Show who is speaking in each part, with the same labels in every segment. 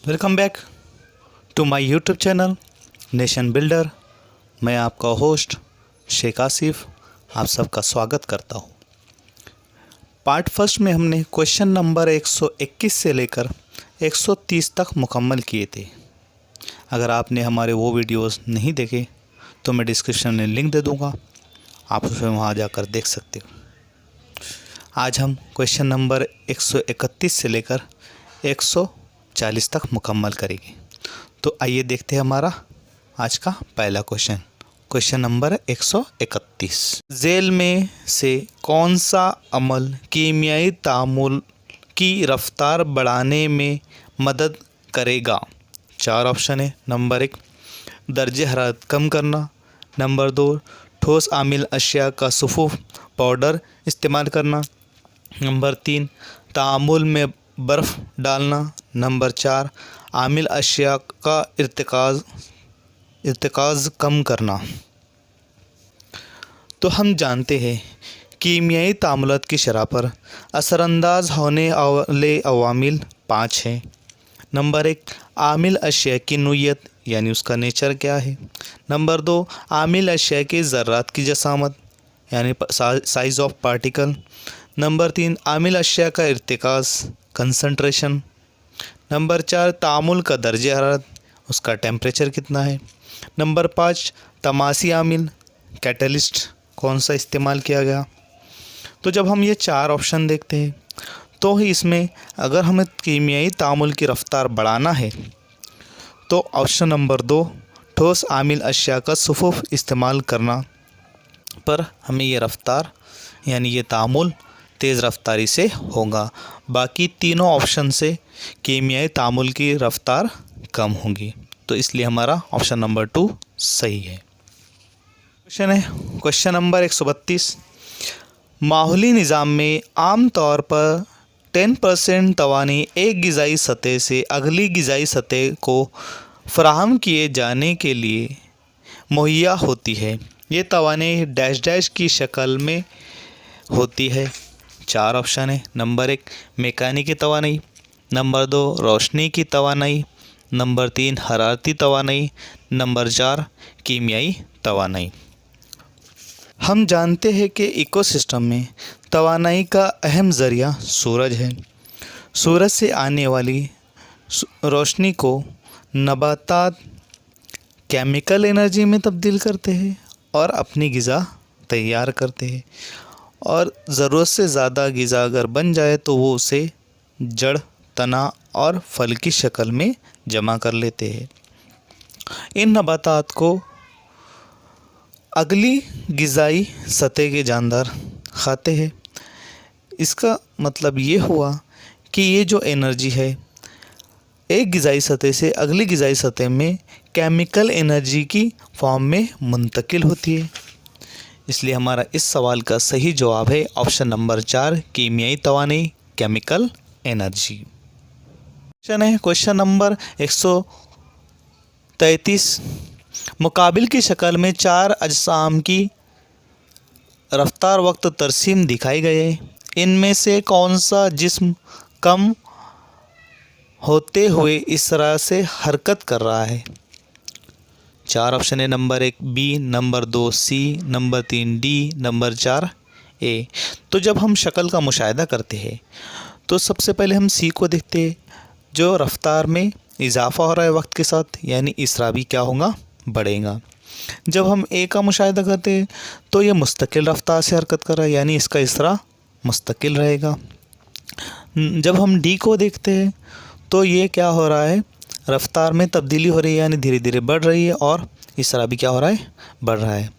Speaker 1: Welcome back to my YouTube channel nation builder. मैं आपका host Sheikh Asif आप सबका स्वागत करता हूँ। पार्ट फर्स्ट में हमने क्वेश्चन नंबर 121 से लेकर 130 तक मुकम्मल किए थे। अगर आपने हमारे वो वीडियोस नहीं देखे तो मैं डिस्क्रिप्शन में लिंक दे दूँगा, आप उसमें वहाँ जाकर देख सकते हो। आज हम क्वेश्चन नंबर 131 से लेकर 140 तक मुकम्मल करेंगे। तो आइए देखते हैं हमारा आज का पहला क्वेश्चन नंबर 131। जेल में से कौन सा अमल कीमियाई तामुल की रफ्तार बढ़ाने में मदद करेगा? 4 ऑप्शन है। नंबर 1 दर्जे हरारत कम करना, नंबर 2 ठोस आमिल अशिया का सफ़ूफ पाउडर इस्तेमाल करना, नंबर 3 तामुल में बर्फ़ डालना, नंबर 4 आमिल अशिया का इर्तिकाज़ कम करना। तो हम जानते हैं कीमियाई तामुलात की शरह पर असरअंदाज होने वाले अवामिल 5 हैं। नंबर 1 आमिल अशिया की नोयत यानी उसका नेचर क्या है। नंबर 2 आमिल अशिया के ज़र्रात की जसामत यानी साइज़ ऑफ पार्टिकल। नंबर 3 आमिल अशिया का इर्तिकाज़ कंसंट्रेशन। नंबर 4 तामुल का दर्जे हरारत उसका टेम्परेचर कितना है। नंबर 5 तमासी आमिल कैटलिस्ट कौन सा इस्तेमाल किया गया। तो जब हम ये 4 ऑप्शन देखते हैं तो ही इसमें अगर हमें कीमियाई तामुल की रफ्तार बढ़ाना है तो ऑप्शन नंबर 2 ठोस आमिल अशिया का सफ़ूफ इस्तेमाल करना पर हमें ये रफ्तार यानी ये तामुल तेज़ रफ्तारी से होगा। बाकी तीनों ऑप्शन से कीमियाई तामुल की रफ्तार कम होगी, तो इसलिए हमारा ऑप्शन नंबर 2 सही है। Question number 132। माहौली निज़ाम में आम तौर पर 10% तवानी एक ग़िज़ाई सतह से अगली ग़िज़ाई सतह को फराहम किए जाने के लिए मुहैया होती है। ये तवानी डैश डैश की शक्ल में होती है। 4 ऑप्शन है। नंबर 1 मैकेनिकी तवानाई, नंबर 2 रोशनी की तवानाई, नंबर 3 हरारती तवानाई, नंबर 4 कीमियाई तवानाई। हम जानते हैं कि इकोसिस्टम में तवानाई का अहम ज़रिया सूरज है। सूरज से आने वाली रोशनी को नबातात केमिकल एनर्जी में तब्दील करते हैं और अपनी ग़िज़ा तैयार करते हैं, और ज़रूरत से ज़्यादा ग़िज़ा अगर बन जाए तो वो उसे जड़, तना और फल की शक्ल में जमा कर लेते हैं। इन नबातात को अगली ग़िज़ाई सतह के जानदार खाते हैं। इसका मतलब ये हुआ कि ये जो एनर्जी है एक ग़िज़ाई सतह से अगली ग़िज़ाई सतह में केमिकल एनर्जी की फॉर्म में मुंतकिल होती है। इसलिए हमारा इस सवाल का सही जवाब है ऑप्शन नंबर 4 कीमियाई तवानाई केमिकल एनर्जी। Question number 133। मुकाबिल की शक्ल में 4 अजसाम की रफ्तार वक्त तरसीम दिखाई गए हैं। इनमें से कौन सा जिस्म कम होते हुए इस तरह से हरकत कर रहा है? 4 ऑप्शन है। नंबर 1 बी, नंबर 2 सी, नंबर 3 डी, नंबर 4 ए। तो जब हम शक्ल का मुशाहिदा करते हैं तो सबसे पहले हम सी को देखते हैं, जो रफ्तार में इजाफ़ा हो रहा है वक्त के साथ, यानी इसरा भी क्या होगा, बढ़ेगा। जब हम ए का मुशाहिदा करते हैं तो ये मुस्तकिल रफ्तार से हरकत कर रहा है, यानी इसका इसरा मुस्तकिल रहेगा। जब हम डी को देखते हैं तो ये क्या हो रहा है, रफ्तार में तब्दीली हो रही है, यानी धीरे धीरे बढ़ रही है, और इसरा भी क्या हो रहा है, बढ़ रहा है।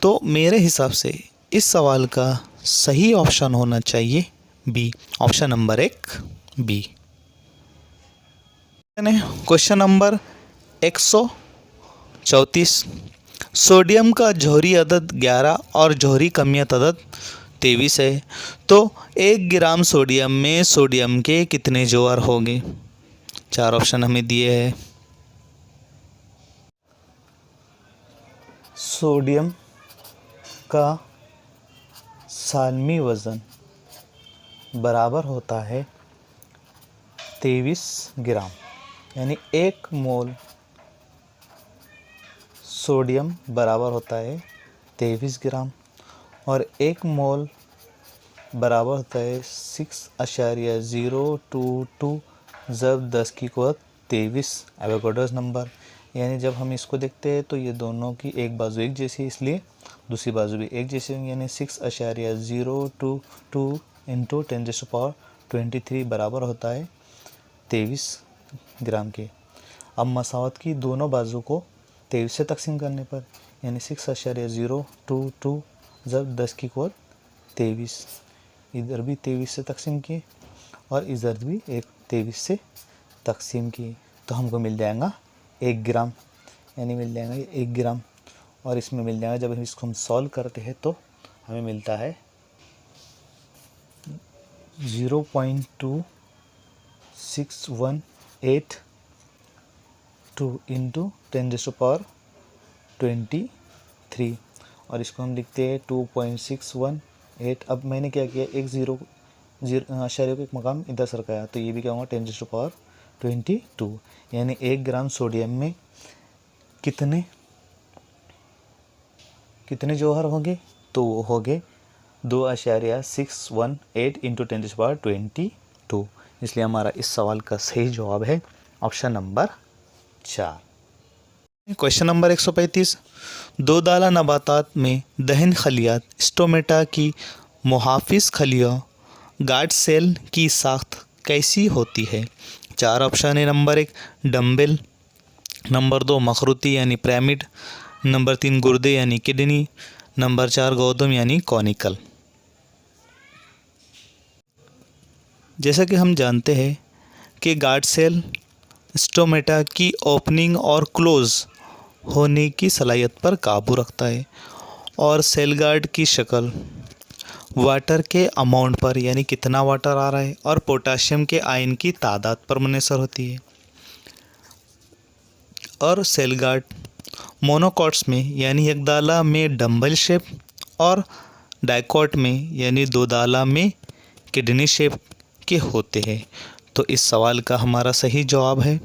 Speaker 1: तो मेरे हिसाब से इस सवाल का सही ऑप्शन होना चाहिए B, option number 1 B. Question number 134। Sodium का जौहरी अदद 11 और जौहरी कमियत अदद 23 है, तो 1 ग्राम सोडियम में सोडियम के कितने जौहर होंगे? 4 ऑप्शन हमें दिए हैं। सोडियम का सालमी वज़न बराबर होता है 23 ग्राम। यानी 1 मोल सोडियम बराबर होता है 23 ग्राम और 1 मोल बराबर होता है 6.022 जब 10 की घात 23 एवोगाड्रोस नंबर। यानी जब हम इसको देखते हैं तो ये दोनों की एक बाजू एक जैसी है, इसलिए दूसरी बाजू भी एक जैसी होंगी। यानी 6.022 इंटू 10⁻23 बराबर होता है 23 ग्राम के। अब मसावत की दोनों बाजू को 23 से तकसीम करने पर यानी 6.022 जब 10 की घात 23, इधर भी 23 से तकसीम किए और इधर भी 23 से तकसीम किए तो हमको मिल जाएगा 1 ग्राम। यानी मिल जाएगा 1 ग्राम और इसमें मिल जाएगा, जब हम इसको हम सॉल्व करते हैं तो हमें मिलता है 0.2618 इंटू 10⁻23 और इसको हम लिखते हैं 2.618। अब मैंने क्या किया, एक ज़ीरो आशार्य को एक मकाम इधर सरकाया तो ये भी क्या होगा 10⁻22। यानी 1 ग्राम सोडियम में कितने जौहर होंगे, तो वो हो गए 2.618 इंटू 10⁻22। इसलिए हमारा इस सवाल का सही जवाब है ऑप्शन नंबर 4। Question number 135। दो दाला नबातात में दहन खलियात स्टोमेटा की मुहाफिज खलियों गार्ड सेल की साख्त कैसी होती है? 4 ऑप्शन है। नंबर 1 डम्बेल, नंबर 2 मखरूती यानी पिरामिड, नंबर 3 गुर्दे यानी किडनी, नंबर 4 गौतम यानी कॉनिकल। जैसा कि हम जानते हैं कि गार्ड सेल स्टोमेटा की ओपनिंग और क्लोज होने की सलाहियत पर काबू रखता है और सेल गार्ड की शक्ल वाटर के अमाउंट पर यानी कितना वाटर आ रहा है और पोटाशियम के आयन की तादाद पर मुनहसर होती है। और सेल गार्ड मोनोकॉट्स में यानी एक दाला में डम्बल शेप और डाइकॉट में यानी 2 दाला में किडनी शेप के होते हैं। तो इस सवाल का हमारा सही जवाब है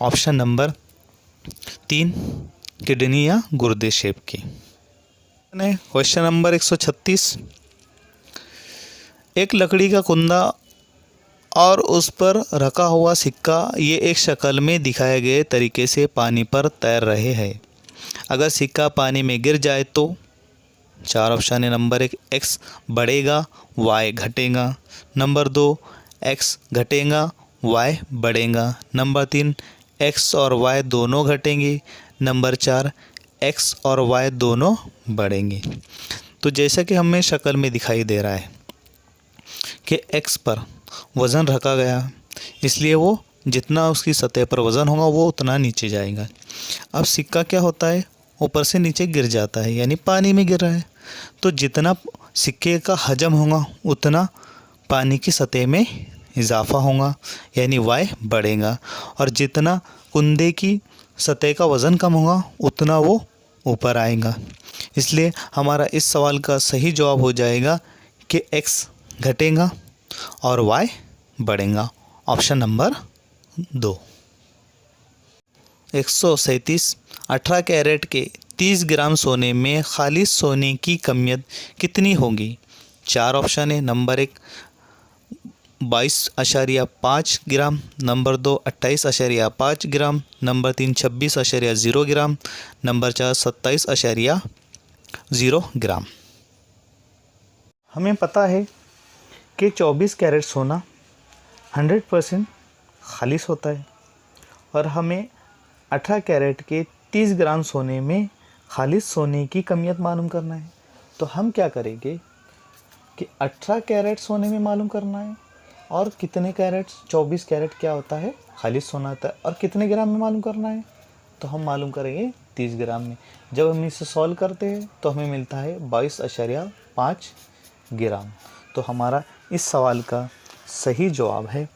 Speaker 1: ऑप्शन नंबर 3 किडनी या गुर्दे शेप की। Question number 136। एक लकड़ी का कुंदा और उस पर रखा हुआ सिक्का ये एक शक्ल में दिखाए गए तरीके से पानी पर तैर रहे हैं। अगर सिक्का पानी में गिर जाए तो 4 ऑप्शन है। नंबर 1 x बढ़ेगा y घटेगा, नंबर 2 x घटेगा y बढ़ेगा, नंबर 3 x और y दोनों घटेंगे, नंबर 4 x और y दोनों बढ़ेंगे। तो जैसा कि हमें शक्ल में दिखाई दे रहा है कि x पर वज़न रखा गया, इसलिए वो जितना उसकी सतह पर वज़न होगा वो उतना नीचे जाएगा। अब सिक्का क्या होता है, ऊपर से नीचे गिर जाता है यानी पानी में गिर रहा है, तो जितना सिक्के का हजम होगा उतना पानी की सतह में इजाफा होगा यानी y बढ़ेगा, और जितना कुंदे की सतह का वज़न कम होगा उतना वो ऊपर आएगा। इसलिए हमारा इस सवाल का सही जवाब हो जाएगा कि x घटेगा और y बढ़ेगा, ऑप्शन नंबर 2। 137। 18 कैरेट के 30 ग्राम सोने में खालिस सोने की कमियत कितनी होगी? 4 ऑप्शन है। नंबर 1 22.5 ग्राम, नंबर 2 28.5 ग्राम, नंबर 3 26.0 ग्राम, नंबर 4 27.0 ग्राम। हमें पता है कि 24 कैरेट सोना 100% खालिस होता है और हमें 18 कैरेट के 30 ग्राम सोने में खालिस सोने की कमियत मालूम करना है। तो हम क्या करेंगे कि 18 कैरेट सोने में मालूम करना है और कितने कैरेट 24 कैरेट क्या होता है खालिस सोना होता है, और कितने ग्राम में मालूम करना है तो हम मालूम करेंगे 30 ग्राम में। जब हम इसे सॉल्व करते हैं तो हमें मिलता है 22.5 ग्राम। तो हमारा इस सवाल का सही जवाब है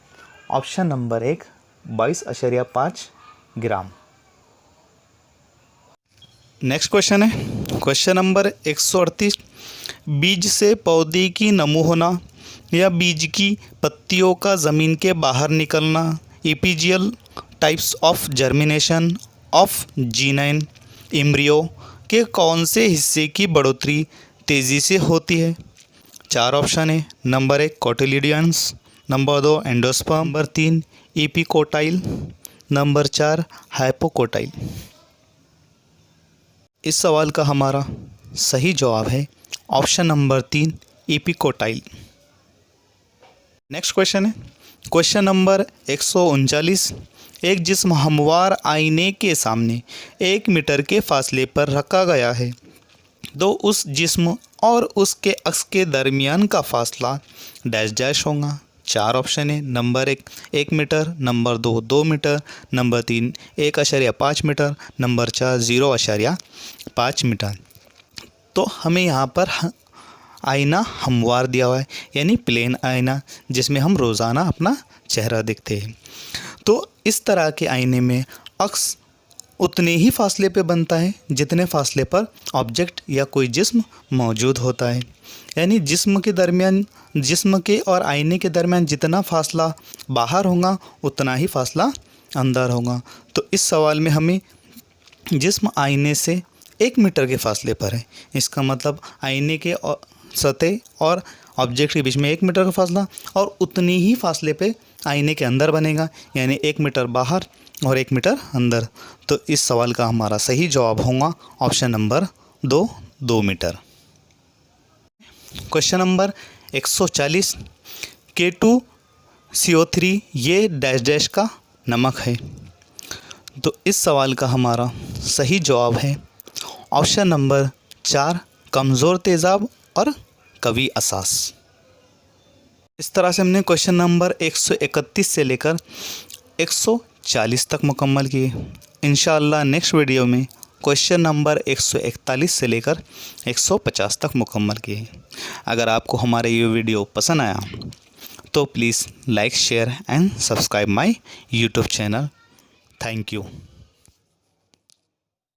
Speaker 1: ऑप्शन नंबर 1 22.5 ग्राम। नेक्स्ट क्वेश्चन है क्वेश्चन नंबर 138। बीज से पौधे की नमू होना या बीज की पत्तियों का ज़मीन के बाहर निकलना epigeal types of germination of जीनाइन एम्ब्रियो के कौन से हिस्से की बढ़ोतरी तेज़ी से होती है? 4 ऑप्शन है। Number 1 cotyledons, number 2 endosperm, number 3 epicotyl, number 4 hypocotyl. इस सवाल का हमारा सही जवाब है option number 3 epicotyl. Next question है क्वेश्चन नंबर 139। एक जिस्म हमवार आईने के सामने 1 मीटर के फासले पर रखा गया है, तो उस जिस्म और उसके अक्स के दरमियान का फासला डैश डैश होगा। 4 ऑप्शन है। Number 1 metre, number 2 2 metre, number 3 1.5 metre, number 4 0.5 metre. तो हमें यहाँ पर आईना हमवार दिया हुआ है, यानी प्लेन आईना जिसमें हम रोज़ाना अपना चेहरा देखते हैं। तो इस तरह के आईने में अक्स उतने ही फासले पे बनता है जितने फासले पर ऑब्जेक्ट या कोई जिस्म मौजूद होता है, यानी जिस्म के और आईने के दरमियान जितना फासला बाहर होगा उतना ही फासला अंदर होगा। तो इस सवाल में हमें जिस्म आईने से 1 मीटर के फासले पर है, इसका मतलब आईने के सतह और ऑब्जेक्ट के बीच में 1 मीटर का फासला और उतनी ही फासले पे आईने के अंदर बनेगा, यानी 1 मीटर बाहर और 1 मीटर अंदर। तो इस सवाल का हमारा सही जवाब होगा option number 2 metre. Question number 140। K2CO3 ये डैश डैश का नमक है, तो इस सवाल का हमारा सही जवाब है ऑप्शन नंबर 4 कमज़ोर तेज़ाब और कवी असास। इस तरह से हमने क्वेश्चन नंबर 131 से लेकर 140 तक मुकम्मल किए। इंशाअल्लाह नेक्स्ट वीडियो में क्वेश्चन नंबर 141 से लेकर 150 तक मुकम्मल किए। अगर आपको हमारे ये वीडियो पसंद आया तो please like share and subscribe my YouTube channel. Thank you.